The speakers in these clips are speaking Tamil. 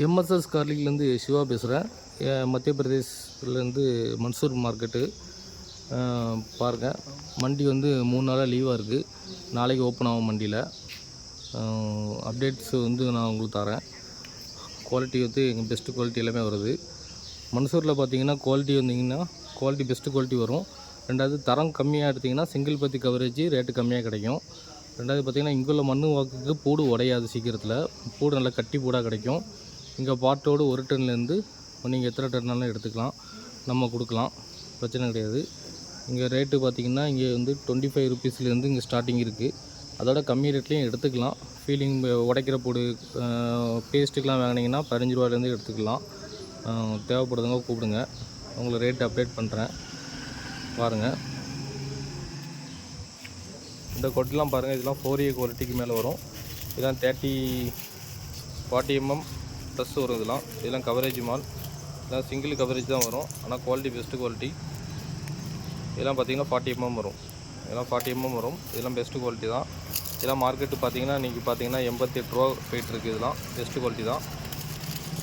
எம்எஸ்எஸ் கார்லிக்லேருந்து சிவா பேசுகிறேன். மத்திய பிரதேஷ்லேருந்து மன்சூர் மார்க்கெட்டு பாருங்கள். மண்டி வந்து 3 நாளாக லீவாக இருக்குது. நாளைக்கு ஓப்பன் ஆகும் மண்டியில். அப்டேட்ஸ் வந்து நான் உங்களுக்கு தரேன். குவாலிட்டி வந்து எங்கள் பெஸ்ட்டு குவாலிட்டி எல்லாமே வருது. மன்சூரில் பார்த்தீங்கன்னா குவாலிட்டி வந்தீங்கன்னா குவாலிட்டி பெஸ்ட்டு குவாலிட்டி வரும். ரெண்டாவது தரம் கம்மியாக எடுத்திங்கன்னா சிங்கிள் பத்தி கவரேஜ் ரேட்டு கம்மியாக கிடைக்கும். ரெண்டாவது பார்த்திங்கன்னா இங்கே உள்ள மண் வாக்குக்கு பூடு உடையாது சீக்கிரத்தில். பூடு நல்லா கட்டி பூடாக கிடைக்கும். இங்கே பாட்டோடு 1 டன்லேருந்து நீங்கள் எத்தனை டன்னாலும் எடுத்துக்கலாம், நம்ம கொடுக்கலாம், பிரச்சனை கிடையாது. இங்கே ரேட்டு பார்த்திங்கன்னா இங்கே வந்து 25 ருபீஸ்லேருந்து இங்கே ஸ்டார்டிங் இருக்குது. அதோட கம்மி ரேட்லேயும் எடுத்துக்கலாம். ஃபீலிங் உடைக்கிற பூடு பேஸ்ட்டுக்கெலாம் வாங்கினீங்கன்னா 15 ரூபாயிலேருந்து எடுத்துக்கலாம். தேவைப்படுறவங்க கூப்பிடுங்க, உங்களை ரேட்டு அப்டேட் பண்ணுறேன் பாருங்கள். இந்த கொட்டெலாம் பாருங்கள், இதெல்லாம் 4A குவாலிட்டிக்கு மேலே வரும். இதெல்லாம் 40 mm ப்ளஸ் வரும். இதெல்லாம் கவரேஜ் மால். இதெல்லாம் சிங்கிள் கவரேஜ் தான் வரும், ஆனால் குவாலிட்டி பெஸ்ட்டு குவாலிட்டி. இதெல்லாம் பார்த்திங்கன்னா 40 mm வரும். இதெல்லாம் 40 mm வரும். இதெல்லாம் பெஸ்ட்டு குவாலிட்டி தான். இதெல்லாம் மார்க்கெட்டு பார்த்திங்கன்னா இன்றைக்கி பார்த்திங்கன்னா 88 ரூபா போயிட்டுருக்கு. இதெல்லாம் பெஸ்ட்டு குவாலிட்டி தான்.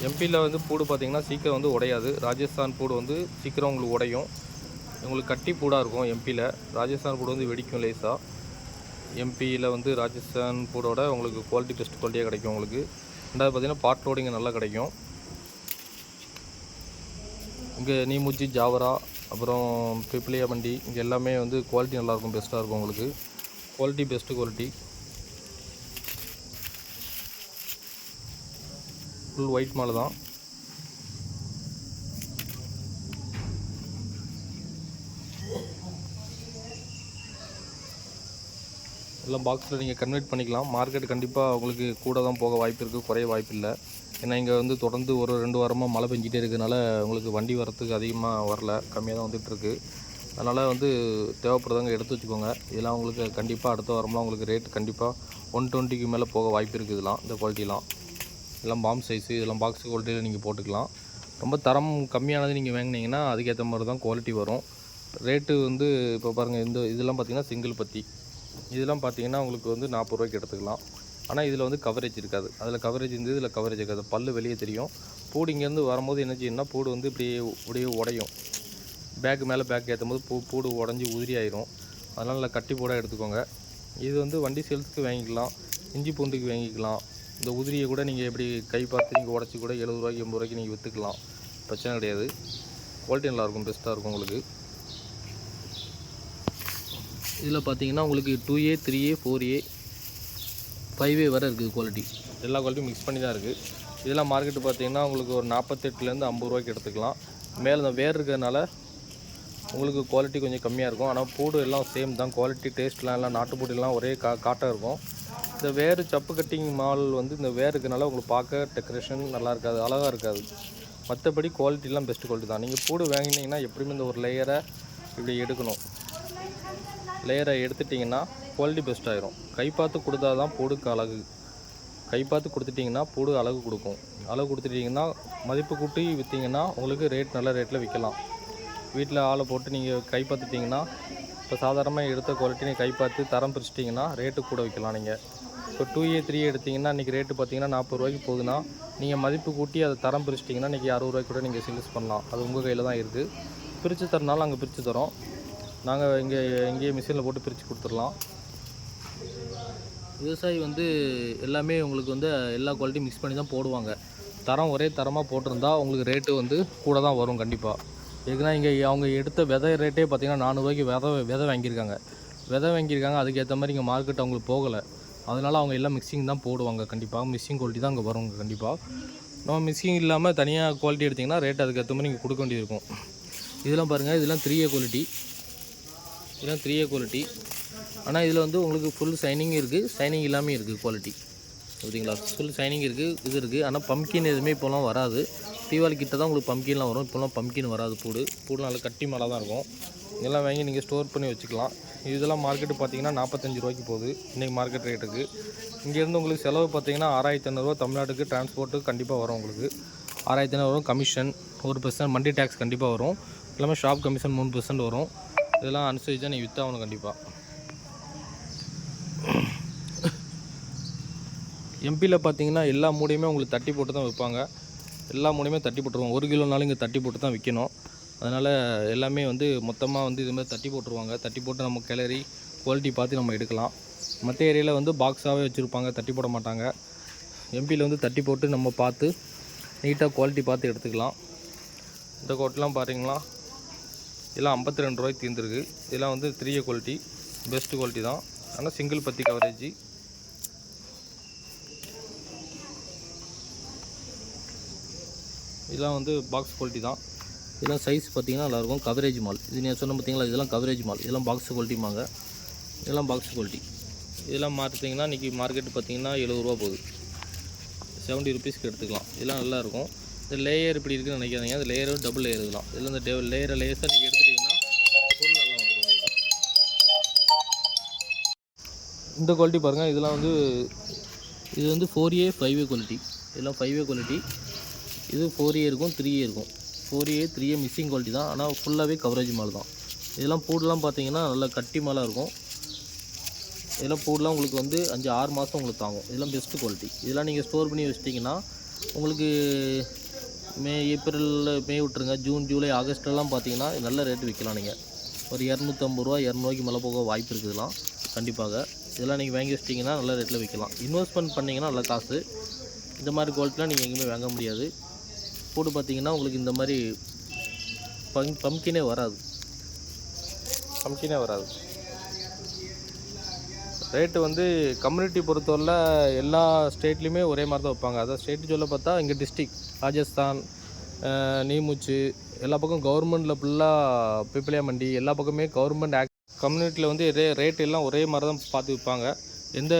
எம்பியில் வந்து பூடு பார்த்திங்கன்னா சீக்கிரம் வந்து உடையாது. ராஜஸ்தான் பூடு வந்து சீக்கிரம் உங்களுக்கு உடையும். உங்களுக்கு கட்டி பூடாக இருக்கும் எம்பியில். ராஜஸ்தான் பூடு வந்து வெடிக்கும் லேஸாக. எம்பியில் வந்து ராஜஸ்தான் பூடோட உங்களுக்கு குவாலிட்டி பெஸ்ட் குவாலிட்டியாக கிடைக்கும் உங்களுக்கு. ரெண்டாவது பார்த்திங்கன்னா பாட் லோடிங் நல்லா கிடைக்கும். இங்கே நீமுச்சி, ஜாவரா, அப்புறம் பிப்ளியா மண்டி, இங்கே எல்லாமே வந்து குவாலிட்டி நல்லாயிருக்கும், பெஸ்ட்டாக இருக்கும் உங்களுக்கு. Quality best quality. Full white மாலை தான். எல்லாம் பாக்ஸில் நீங்கள் கன்வெர்ட் பண்ணிக்கலாம். மார்க்கெட் கண்டிப்பாக உங்களுக்கு கூட தான் போக வாய்ப்பு இருக்குது, குறைய வாய்ப்பு இல்லை. ஏன்னா இங்கே வந்து தொடர்ந்து ஒரு 2 வாரமாக மழை பெஞ்சிட்டே இருக்கிறதுனால உங்களுக்கு வண்டி வரத்துக்கு அதிகமாக வரல, கம்மியாக தான் வந்துட்டுருக்கு. அதனால் வந்து தேவைப்படுறவங்க எடுத்து வச்சுக்கோங்க. இதெல்லாம் உங்களுக்கு கண்டிப்பாக அடுத்த வாரம்லாம் உங்களுக்கு ரேட் கண்டிப்பாக 120க்கு மேலே போக வாய்ப்பு இருக்குது. இதெல்லாம் இந்த குவாலிட்டிலாம் இதெல்லாம் பாம் சைஸு, இதெல்லாம் பாக்ஸ் குவாலிட்டியில் நீங்கள் போட்டுக்கலாம். ரொம்ப தரம் கம்மியானது நீங்கள் வாங்கினீங்கன்னா அதுக்கேற்ற மாதிரி தான் குவாலிட்டி வரும். ரேட்டு வந்து இப்போ பாருங்கள், இதெல்லாம் பார்த்திங்கன்னா சிங்கிள் பத்தி. இதெல்லாம் பார்த்திங்கன்னா உங்களுக்கு வந்து 40 ரூபாய்க்கு எடுத்துக்கலாம். ஆனால் இதில் வந்து கவரேஜ் இருக்காது. அதில் கவரேஜ் இருந்தது, இதில் கவரேஜ் இருக்காது. பல்லு வெளியே தெரியும். பூடு இங்கேருந்து வரும்போது என்ன செய்யணும்னா பூடு வந்து இப்படியே உடையும். பேக்கு மேலே பேக் ஏற்றும் போது பூடு உடஞ்சி உதிரி ஆயிரும். அதனால் கட்டி பூடாக எடுத்துக்கோங்க. இது வந்து வண்டி சேல்ஸுக்கு வாங்கிக்கலாம், இஞ்சி பூண்டுக்கு வாங்கிக்கலாம். இந்த உதிரியை கூட நீங்கள் எப்படி கை பார்த்து நீங்கள் உடச்சி கூட 70 ரூபாய்க்கு 80 ரூபாய்க்கு நீங்கள் விற்றுக்கலாம், பிரச்சனை கிடையாது. குவாலிட்டி நல்லாயிருக்கும், பெஸ்ட்டாக இருக்கும் உங்களுக்கு. இதில் பார்த்தீங்கன்னா உங்களுக்கு 2A, 3A, 4A, 5A வரை இருக்குது குவாலிட்டி. எல்லா குவாலிட்டியும் மிக்ஸ் பண்ணி தான் இருக்குது. இதெல்லாம் மார்க்கெட்டு பார்த்தீங்கன்னா உங்களுக்கு ஒரு 48லேருந்து 50 ரூபாய்க்கு எடுத்துக்கலாம். மேலே இந்த வேர் இருக்கிறதுனால உங்களுக்கு குவாலிட்டி கொஞ்சம் கம்மியாக இருக்கும். ஆனால் பூடு எல்லாம் சேம் தான். குவாலிட்டி டேஸ்ட்லாம் எல்லாம் நாட்டுப்பூடிலாம் ஒரே காட்டாக இருக்கும். இந்த வேறு சப்பு கட்டிங் மால் வந்து இந்த வேர் இருக்கிறனால உங்களுக்கு பார்க்க டெக்கரேஷன் நல்லா இருக்காது, அழகாக இருக்காது. மற்றபடி குவாலிட்டிலாம் பெஸ்ட்டு குவாலிட்டி தான். நீங்கள் பூடு வாங்கினீங்கன்னா எப்படியுமே இந்த ஒரு லேயரை இப்படி எடுக்கணும். லேயரை எடுத்துட்டிங்கன்னா குவாலிட்டி பெஸ்ட் ஆகிரும். கை பார்த்து கொடுத்தா தான் பூடுக்கு அழகு. கை பார்த்து கொடுத்துட்டிங்கன்னா பூடு அழகு கொடுக்கும். அழகு கொடுத்துட்டிங்கன்னா மதிப்பு கூட்டி விற்றிங்கன்னா உங்களுக்கு ரேட் நல்ல ரேட்டில் விற்கலாம். வீட்டில் ஆளை போட்டு நீங்கள் கை பார்த்துட்டிங்கன்னா இப்போ சாதாரணமாக எடுத்த குவாலிட்டி நீங்கள் கை பார்த்து தரம் பிரிச்சிட்டிங்கன்னா ரேட்டு கூட விற்கலாம். நீங்கள் இப்போ 2A, 3A எடுத்திங்கன்னா இன்றைக்கி ரேட்டு பார்த்திங்கன்னா 40 ரூபாய்க்கு போகுதுன்னா நீங்கள் மதிப்பு கூட்டி அதை தரம் பிரிச்சிட்டிங்கன்னா இன்றைக்கி 60 ரூபாய்க்கு கூட நீங்கள் சேல்ஸ் பண்ணலாம். அது உங்கள் கையில் தான் இருக்குது. பிரித்து தரனாலும் அங்கே பிரித்து தரோம். நாங்கள் இங்கேயே மிஷினில் போட்டு பிரித்து கொடுத்துடலாம். விவசாயி வந்து எல்லாமே உங்களுக்கு வந்து எல்லா குவாலிட்டியும் மிக்ஸ் பண்ணி தான் போடுவாங்க. தரம் ஒரே தரமாக போட்டிருந்தா உங்களுக்கு ரேட்டு வந்து கூட தான் வரும் கண்டிப்பாக. ஏன்னா இங்கே அவங்க எடுத்த விதை ரேட்டே பார்த்திங்கன்னா 400 ரூபாய்க்கு விதை வாங்கியிருக்காங்க. அதுக்கேற்ற மாதிரி இங்கே மார்க்கெட் அவங்களுக்கு போகலை. அதனால் அவங்க எல்லாம் மிக்சிங் தான் போடுவாங்க. கண்டிப்பாக மிக்சிங் குவாலிட்டி தான் அங்கே வரும் கண்டிப்பாக. நம்ம மிக்சிங் இல்லாமல் தனியாக குவாலிட்டி எடுத்திங்கன்னா ரேட் அதுக்கேற்ற மாதிரி நீங்கள் கொடுக்க வேண்டியது இருக்கும். இதெல்லாம் பாருங்கள், இதெல்லாம் 3A குவாலிட்டி. இதெல்லாம் 3A குவாலிட்டி. ஆனால் இதில் வந்து உங்களுக்கு ஃபுல் ஷைனிங் இருக்குது, ஷைனிங் இல்லாமல் இருக்குது குவாலிட்டி. ஓகேங்களா? ஃபுல் ஷைனிங் இருக்குது, இது இருக்குது. ஆனால் பம்கின் எதுவுமே இப்போலாம் வராது. தீபாவளி கிட்ட தான் உங்களுக்கு பம்கின்லாம் வரும். இப்போலாம் பம்கின் வராது. பூடு நல்லா கட்டி மேலே தான் இருக்கும். இதெல்லாம் வாங்கி நீங்கள் ஸ்டோர் பண்ணி வச்சுக்கலாம். இதெல்லாம் மார்க்கெட்டு பார்த்தீங்கன்னா 45 ரூபாய்க்கு போகுது இன்றைக்கி மார்க்கெட் ரேட்டுக்கு. இங்கேருந்து உங்களுக்கு செலவு பார்த்தீங்கன்னா 6500 ரூபா தமிழ்நாட்டுக்கு டிரான்ஸ்போர்ட்டு கண்டிப்பாக வரும். உங்களுக்கு 6500 வரும். கமிஷன் 1% மண்டி டேக்ஸ் கண்டிப்பாக வரும். எல்லாமே ஷாப் கமிஷன் 3% வரும். இதெல்லாம் அனுசரித்து தான் நீ விற்றாகணும் கண்டிப்பாக. எம்பியில் பார்த்தீங்கன்னா எல்லா மூடையுமே உங்களுக்கு தட்டி போட்டு தான் விற்பாங்க. எல்லா மூடையுமே தட்டி போட்டுருவாங்க. 1 கிலோனாலும் இங்கே தட்டி போட்டு தான் விற்கணும். அதனால் எல்லாமே வந்து மொத்தமாக வந்து இதுமாதிரி தட்டி போட்டுருவாங்க. தட்டி போட்டு நம்ம கிளறி குவாலிட்டி பார்த்து நம்ம எடுக்கலாம். மற்ற ஏரியாவில் வந்து பாக்ஸாகவே வச்சுருப்பாங்க, தட்டி போட மாட்டாங்க. எம்பியில் வந்து தட்டி போட்டு நம்ம பார்த்து நீட்டாக குவாலிட்டி பார்த்து எடுத்துக்கலாம். இந்த கோட்டெலாம் பாருங்களா, இதெல்லாம் 52 ரூபாய்க்கு தீர்ந்துருக்கு. இதெல்லாம் வந்து 3A குவாலிட்டி, பெஸ்ட் குவாலிட்டி தான். ஆனால் சிங்கிள் பத்தி கவரேஜ். இதெல்லாம் வந்து பாக்ஸ் குவாலிட்டி தான். இதெல்லாம் சைஸ் பார்த்திங்கன்னா நல்லாயிருக்கும். கவரேஜ் மால் இது நீங்கள் சொன்ன பார்த்தீங்களா, இதெல்லாம் கவரேஜ் மால். இதெல்லாம் பாக்ஸ் குவாலிட்டிமாங்க. இதெல்லாம் பாக்ஸ் குவாலிட்டி. இதெல்லாம் பார்த்தீங்கன்னா இன்றைக்கி மார்க்கெட்டு பார்த்திங்கன்னா 70 ரூபா போகுது. 70 ருபீஸ்க்கு எடுத்துக்கலாம். இதெல்லாம் நல்லாயிருக்கும். இந்த லேயர் இப்படி இருக்குன்னு நினைக்காதீங்க. அந்த லேயரும் டபுள் லேயர் இதெல்லாம். இதில் இந்த லேயரை லேயர்ஸாக நீங்கள் எடுத்துட்டிங்கன்னா பொருள் நல்லா வந்துடும் உங்களுக்கு. இந்த குவாலிட்டி பாருங்கள். இதெல்லாம் வந்து இது வந்து 4A 5A குவாலிட்டி. இதெல்லாம் 5A குவாலிட்டி. இது 4A இருக்கும், 3A இருக்கும். 4A 3A மிக்சிங் குவாலிட்டி தான். ஆனால் ஃபுல்லாகவே கவரேஜ் மால் தான். இதெல்லாம் பூடெலாம் பார்த்தீங்கன்னா நல்லா கட்டி மாலாக இருக்கும். இதெல்லாம் பூடெலாம் உங்களுக்கு வந்து 5-6 மாதம் உங்களுக்கு தாங்கும். இதெல்லாம் பெஸ்ட்டு குவாலிட்டி. இதெல்லாம் நீங்கள் ஸ்டோர் பண்ணி வச்சிட்டிங்கன்னா உங்களுக்கு மே விட்டுருங்க, ஜூன், ஜூலை, ஆகஸ்ட்லாம் பார்த்தீங்கன்னா நல்ல ரேட்டு விற்கலாம். நீங்கள் ஒரு 250 ரூபா 200 மேலே போக வாய்ப்பு இருக்குதுலாம் கண்டிப்பாக. இதெல்லாம் நீங்கள் வாங்கி வச்சிட்டிங்கன்னா நல்ல ரேட்டில் விற்கலாம். இன்வெஸ்ட்மெண்ட் பண்ணிங்கன்னா நல்ல காசு. இந்த மாதிரி குவாலிட்டிலாம் நீங்கள் எங்கேயுமே வாங்க முடியாது. போட்டு பார்த்தீங்கன்னா உங்களுக்கு இந்த மாதிரி பம்கினே வராது. ரேட்டு வந்து கம்யூனிட்டி பொறுத்தவரையில் எல்லா ஸ்டேட்லேயுமே ஒரே மாதிரி தான் வைப்பாங்க. அதாவது ஸ்டேட்டு சொல்ல பார்த்தா இங்கே டிஸ்ட்ரிக் ராஜஸ்தான், நீமுச்சு எல்லா பக்கம் கவர்மெண்ட்டில் ஃபுல்லாக பிப்பிளியா மண்டி எல்லா பக்கமே கவர்மெண்ட் கம்யூனிட்டியில் வந்து ரேட்டு எல்லாம் ஒரே மாதிரி தான் பார்த்து விற்பாங்க. எந்த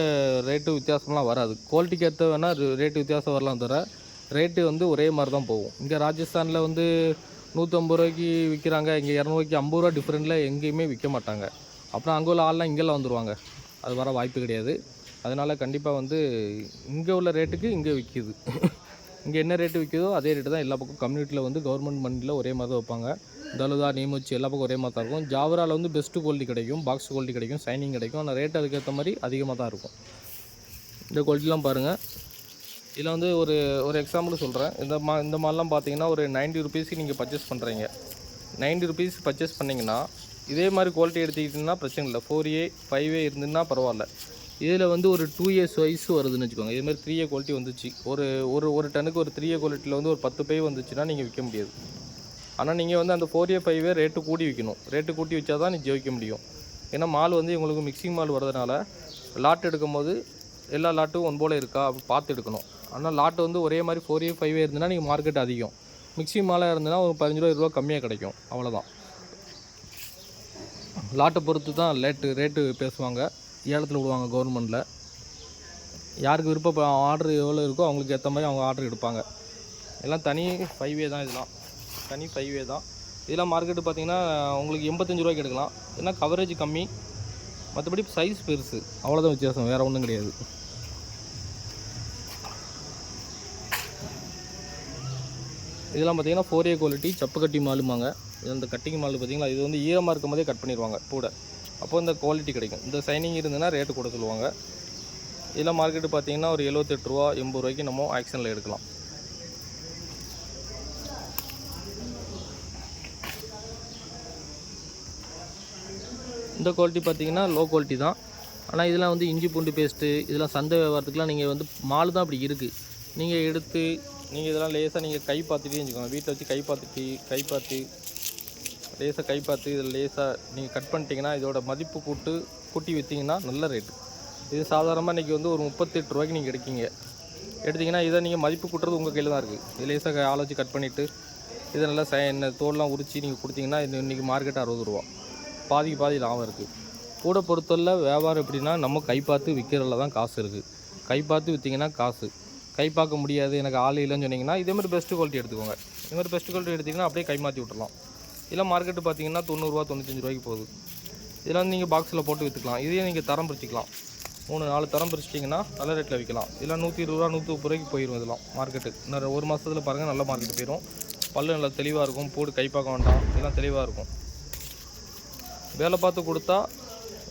ரேட்டு வித்தியாசம்லாம் வராது. குவாலிட்டிக்கு ஏற்ற வேணால் ரேட்டு வித்தியாசம் வரலாம் தவிர ரேட்டு வந்து ஒரே மாதிரி தான் போகும். இங்கே ராஜஸ்தானில் வந்து 150 ரூபாய்க்கு விற்கிறாங்க, இங்கே 200 50 ரூபா டிஃப்ரெண்ட்டில் எங்கேயுமே விற்க மாட்டாங்க. அப்புறம் அங்கே உள்ள ஆள்லாம் இங்கெல்லாம் வந்துடுவாங்க. அது வர வாய்ப்பு கிடையாது. அதனால் கண்டிப்பாக வந்து இங்கே உள்ள ரேட்டுக்கு இங்கே விற்கிது. இங்கே என்ன ரேட்டு விற்கிதோ அதே ரேட்டு தான் எல்லா பக்கம் கம்யூனிட்டியில் வந்து கவர்மெண்ட் மண்டியில் ஒரே மாதிரி தான் வைப்பாங்க. தலுதா, நீமுச்சு எல்லா பக்கம் ஒரே மாதிரி தான் இருக்கும். ஜாவராவில் வந்து பெஸ்ட்டு குவாலிட்டி கிடைக்கும், பாக்ஸ் குவாலிட்டி கிடைக்கும், சைனிங் கிடைக்கும். ஆனால் ரேட்டு அதுக்கேற்ற மாதிரி அதிகமாக தான் இருக்கும். இந்த குவாலிட்டிலாம் பாருங்கள். இதில் வந்து ஒரு எக்ஸாம்பிள் சொல்கிறேன். இந்த மாதிரிலாம் பார்த்தீங்கன்னா ஒரு 90 ருபீஸ்க்கு நீங்கள் பர்ச்சேஸ் பண்ணுறீங்க. 90 ருபீஸ் பர்ச்சேஸ் பண்ணிங்கன்னா இதே மாதிரி குவாலிட்டி எடுத்துக்கிட்டிங்கன்னா பிரச்சனை இல்லை. 4A 5A இருந்துன்னா பரவாயில்ல. இதில் வந்து ஒரு 2A சைஸ் வருதுன்னு வச்சுக்கோங்க. இதுமாதிரி 3A குவாலிட்டி வந்துச்சு. ஒரு டனுக்கு ஒரு 3A குவாலிட்டியில் வந்து ஒரு 10 பை வந்துச்சுன்னா நீங்கள் விற்க முடியாது. ஆனால் நீங்கள் வந்து அந்த 4A 5A ரேட்டு கூட்டி விற்கணும். ரேட்டு கூட்டி வச்சா தான் நீங்கள் ஜெயிக்க முடியும். ஏன்னா மால் வந்து உங்களுக்கு மிக்சிங் மால் வரதுனால லாட் எடுக்கும் போது எல்லா லாட்டும் ஒன் போல் இருக்கா அப்படி பார்த்து எடுக்கணும். ஆனால் லாட்டு வந்து ஒரே மாதிரி 4A 5A இருந்ததுன்னா நீங்கள் மார்க்கெட் அதிகம். மிக்சிங் மாலாக இருந்ததுன்னா ஒரு 15 ரூபா 20 ரூபா கம்மியாக கிடைக்கும். அவ்வளோதான். லாட்டை பொறுத்து தான் ரேட்டு பேசுவாங்க, ஏலத்தில் விடுவாங்க கவர்மெண்ட்டில். யாருக்கு விருப்பம் ஆர்டர் எவ்வளோ இருக்கோ அவங்களுக்கு ஏற்ற மாதிரி அவங்க ஆர்டர் எடுப்பாங்க. எல்லாம் தனி 5A தான். இதெல்லாம் தனி 5A தான். இதெல்லாம் மார்க்கெட்டு பார்த்திங்கன்னா உங்களுக்கு 85 ரூபாய்க்கு எடுக்கலாம். ஏன்னா கவரேஜ் கம்மி, மற்றபடி சைஸ் பெருசு, அவ்வளோதான் வித்தியாசம், வேறு ஒன்றும் கிடையாது. இதெல்லாம் பார்த்திங்கன்னா 4A குவாலிட்டி சப்பு கட்டி மாலுமாங்க. இது அந்த கட்டிங் மால் பார்த்திங்களா, இது வந்து ஈரமாக இருக்கும் போதே கட் பண்ணிடுவாங்க கூட. அப்போ இந்த குவாலிட்டி கிடைக்கும். இந்த சைனிங் இருந்ததுன்னா ரேட்டு கூட சொல்லுவாங்க. இதெல்லாம் மார்க்கெட்டு பார்த்திங்கன்னா ஒரு 78 ரூபா 80 ரூபாய்க்கு நம்ம ஆக்ஷனில் எடுக்கலாம். இந்த குவாலிட்டி பார்த்திங்கன்னா லோ குவாலிட்டி தான். ஆனால் இதெல்லாம் வந்து இஞ்சி பூண்டு பேஸ்ட்டு இதெல்லாம் சந்தை வியாபாரத்துக்குலாம் நீங்கள் வந்து மால் தான் அப்படி இருக்குது. நீங்கள் எடுத்து நீங்கள் இதெல்லாம் லேசாக நீங்கள் கை பார்த்துட்டே வச்சுக்கோங்க. வீட்டில் வச்சு கை பார்த்து லேசாக கை பார்த்து இதில் லேசாக நீங்கள் கட் பண்ணிட்டீங்கன்னா இதோட மதிப்பு கூட்டி விற்றிங்கன்னா நல்ல ரேட்டு. இது சாதாரணமாக இன்றைக்கி வந்து ஒரு 38 ரூபாய்க்கு நீங்கள் எடுத்திங்கன்னா இதை நீங்கள் மதிப்பு கூட்டுறது உங்கள் கையில் தான் இருக்குது. இது லேசாக ஆளை வச்சு கட் பண்ணிவிட்டு இதை நல்லா தோல்லாம் உரித்து நீங்கள் கொடுத்தீங்கன்னா இது இன்றைக்கி மார்க்கெட்டு 60 ரூபா. பாதி லாபம் இருக்குது. கூட பொறுத்தவரை வியாபாரம் எப்படின்னா நம்ம கை பார்த்து விற்கிறதுல தான் காசு இருக்குது. கை பார்த்து விற்றிங்கன்னா காசு. கை பார்க்க முடியாது, எனக்கு ஆள் இல்லைன்னு சொன்னீங்கன்னா இதேமாதிரி பெஸ்ட்டு குவாலிட்டி எடுத்துக்கோங்க. இதுமாதிரி பெஸ்ட்டு குவாலிட்டி எடுத்திங்கன்னா அப்படியே கை மாற்றி விட்டுறலாம். இதெல்லாம் மார்க்கெட்டு பார்த்தீங்கன்னா 90 ரூபா 95 ரூபாய்க்கு போகுது. இதெல்லாம் நீங்கள் பாக்ஸில் போட்டு விற்றுக்கலாம். இதே நீங்கள் தரம் பிரிச்சிக்கலாம். 3-4 தரம் பிரிச்சிட்டிங்கன்னா நல்ல ரேட்டில் விற்கலாம். இதெல்லாம் 120 ரூபா 130 ரூபாய்க்கு போயிடும். இதெல்லாம் மார்க்கெட்டு இன்னும் ஒரு மாதத்தில் பாருங்கள் நல்ல மார்க்கெட்டு போயிடும். பல்லு நல்லா தெளிவாக இருக்கும். போட்டு கை பார்க்க வேண்டாம். இதெல்லாம் தெளிவாக இருக்கும். வேலை பார்த்து கொடுத்தா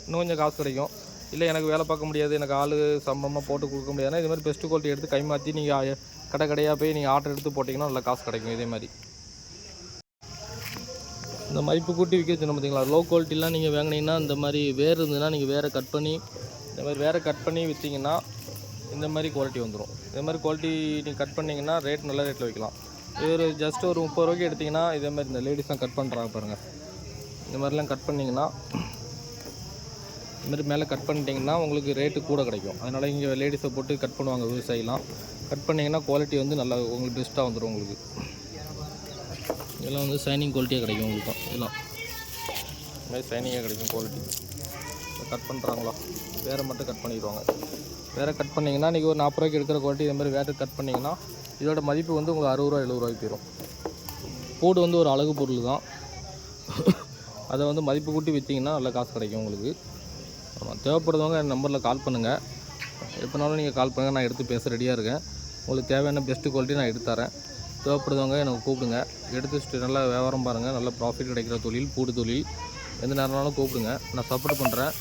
இன்னும் கொஞ்சம் காசு கிடைக்கும். இல்லை எனக்கு வேலை பார்க்க முடியாது, எனக்கு ஆள் சம்பளமாக போட்டு கொடுக்க முடியாதுன்னா இது மாதிரி பெஸ்ட்டு குவாலிட்டி எடுத்து கை மாற்றி நீங்கள் கடையாக போய் நீங்கள் ஆர்டர் எடுத்து போட்டிங்கன்னா நல்லா காசு கிடைக்கும். இதே மாதிரி இந்த மதிப்பு கூட்டி விற்க சொன்ன பார்த்தீங்களா, லோ குவாலிட்டிலாம் நீங்கள் வாங்கினீங்கன்னா இந்த மாதிரி வேறு இருந்ததுன்னா நீங்கள் வேறு கட் பண்ணி இந்த மாதிரி வேறு கட் பண்ணி விற்றீங்கன்னா இந்த மாதிரி குவாலிட்டி வந்துடும். இந்த மாதிரி குவாலிட்டி நீங்கள் கட் பண்ணிங்கன்னா ரேட் நல்ல ரேட்டில் வைக்கலாம். இது ஜஸ்ட் ஒரு 30 ரூபாய்க்கு எடுத்திங்கன்னா இதே மாதிரி இந்த லேடிஸ்லாம் கட் பண்ணுறாங்க பாருங்கள். இந்த மாதிரிலாம் கட் பண்ணிங்கன்னா இந்த மாதிரி மேலே கட் பண்ணிட்டீங்கன்னா உங்களுக்கு ரேட்டு கூட கிடைக்கும். அதனால் இங்கே லேடிஸை போட்டு கட் பண்ணுவாங்க விவசாயிலாம். கட் பண்ணிங்கன்னா குவாலிட்டி வந்து நல்லா உங்களுக்கு பெஸ்ட்டாக வந்துடும். உங்களுக்கு இதெல்லாம் வந்து ஷைனிங் குவாலிட்டியாக கிடைக்கும். உங்களுக்கு இதெல்லாம் இந்த மாதிரி ஷைனிங்காக கிடைக்கும் குவாலிட்டி. கட் பண்ணுறாங்களா வேறு மட்டும் கட் பண்ணிடுவாங்க. வேறு கட் பண்ணிங்கன்னா இன்றைக்கி ஒரு 40 ரூபாய்க்கு எடுக்கிற குவாலிட்டி இதே மாதிரி வேறு கட் பண்ணிங்கன்னா இதோட மதிப்பு வந்து உங்களுக்கு 60 ரூபா 70 ரூபாய்க்கு போயிடும். பூடு வந்து ஒரு அழகு பொருள் தான். அதை வந்து மதிப்பு கூட்டி விற்றீங்கன்னா நல்ல காசு கிடைக்கும் உங்களுக்கு. ஆமாம், தேவைப்படுறவங்க என் நம்பரில் கால் பண்ணுங்கள். எப்போனாலும் நீங்கள் கால் பண்ணுங்கள், நான் எடுத்து பேச ரெடியாக இருக்கேன். உங்களுக்கு தேவையான பெஸ்ட்டு குவாலிட்டி நான் எடுத்து தரேன். தேவைப்படுறவங்க எனக்கு கூப்பிடுங்க. எடுத்து நல்லா வியாபாரம் பாருங்கள். நல்ல ப்ராஃபிட் கிடைக்கிற தொழில் பூடு தொழில். எந்த நேரம்னாலும் கூப்பிடுங்க, நான் சப்போர்ட் பண்ணுறேன்.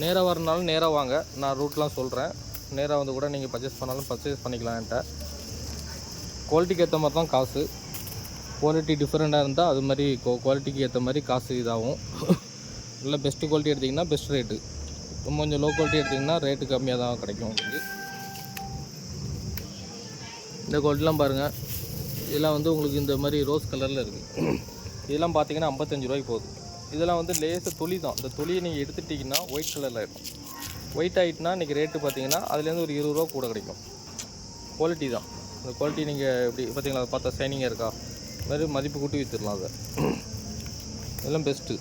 நேராக வரனாலும் நேராக வாங்க, நான் ரூட்லாம் சொல்கிறேன். நேராக வந்து கூட நீங்கள் பர்ச்சேஸ் பண்ணாலும் பர்ச்சேஸ் பண்ணிக்கலாம். என்கிட்ட குவாலிட்டிக்கு ஏற்ற மாதிரி தான் காசு. குவாலிட்டி டிஃப்ரெண்ட்டாக இருந்தால் அது மாதிரி குவாலிட்டிக்கு ஏற்ற மாதிரி காசு இதாகும். நல்லா பெஸ்ட்டு குவாலிட்டி எடுத்திங்கன்னா பெஸ்ட் ரேட்டு. கொஞ்சம் லோ குவாலிட்டி எடுத்திங்கன்னா ரேட்டு கம்மியாக தான் கிடைக்கும் உங்களுக்கு. இந்த குவாலிட்டிலாம் பாருங்கள். இதெல்லாம் வந்து உங்களுக்கு இந்த மாதிரி ரோஸ் கலரில் இருக்குது. இதெல்லாம் பார்த்தீங்கன்னா 55 ரூபாய்க்கு போகுது. இதெல்லாம் வந்து லேச தொலி தான். இந்த தொலியை நீங்கள் எடுத்துட்டிங்கன்னா ஒயிட் கலரில் ஆகிடும். ஒயிட் ஆகிட்டுனா இன்றைக்கி ரேட்டு பார்த்தீங்கன்னா அதுலேருந்து ஒரு 20 ரூபா கூட கிடைக்கும். குவாலிட்டி தான். இந்த குவாலிட்டி நீங்கள் எப்படி பார்த்தீங்களா, அதை பார்த்தா ஷைனிங்காக இருக்கா, இது மாதிரி மதிப்பு கூட்டி விற்றுடலாம். அதை இதெல்லாம் பெஸ்ட்டு.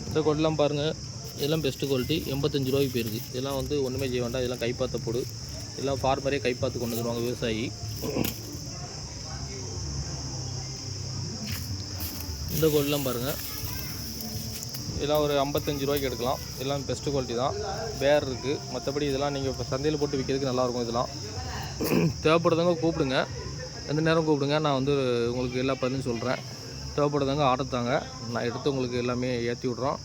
இந்த குவாலிட்டிலாம் பாருங்கள். இதெல்லாம் பெஸ்ட்டு குவாலிட்டி 85 ரூபாய்க்கு போயிருக்கு. இதெல்லாம் வந்து ஒன்றுமே செய்ய வேண்டாம். இதெல்லாம் கைப்பாத்த போடு. இதெல்லாம் ஃபார்மரே கைப்பாத்து கொண்டு வந்துடுவாங்க விவசாயி. இந்த குவாலிட்டிலாம் பாருங்கள். இதெல்லாம் ஒரு 55 ரூபாய்க்கு எடுக்கலாம். இதெல்லாம் பெஸ்ட்டு குவாலிட்டி தான். வேறு இருக்குது. மற்றபடி இதெல்லாம் நீங்கள் இப்போ சந்தையில் போட்டு விற்கிறதுக்கு நல்லாயிருக்கும். இதெல்லாம் தேவைப்படுறவங்க கூப்பிடுங்க, எந்த நேரம் கூப்பிடுங்க. நான் வந்து உங்களுக்கு எல்லா பதிலும் சொல்கிறேன். தேவைப்படுறவங்க ஆர்டர் தாங்க, நான் எடுத்து உங்களுக்கு எல்லாமே ஏற்றி விட்றோம்.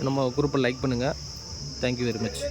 நம்ம குரூப்பை லைக் பண்ணுங்கள். Thank you very much.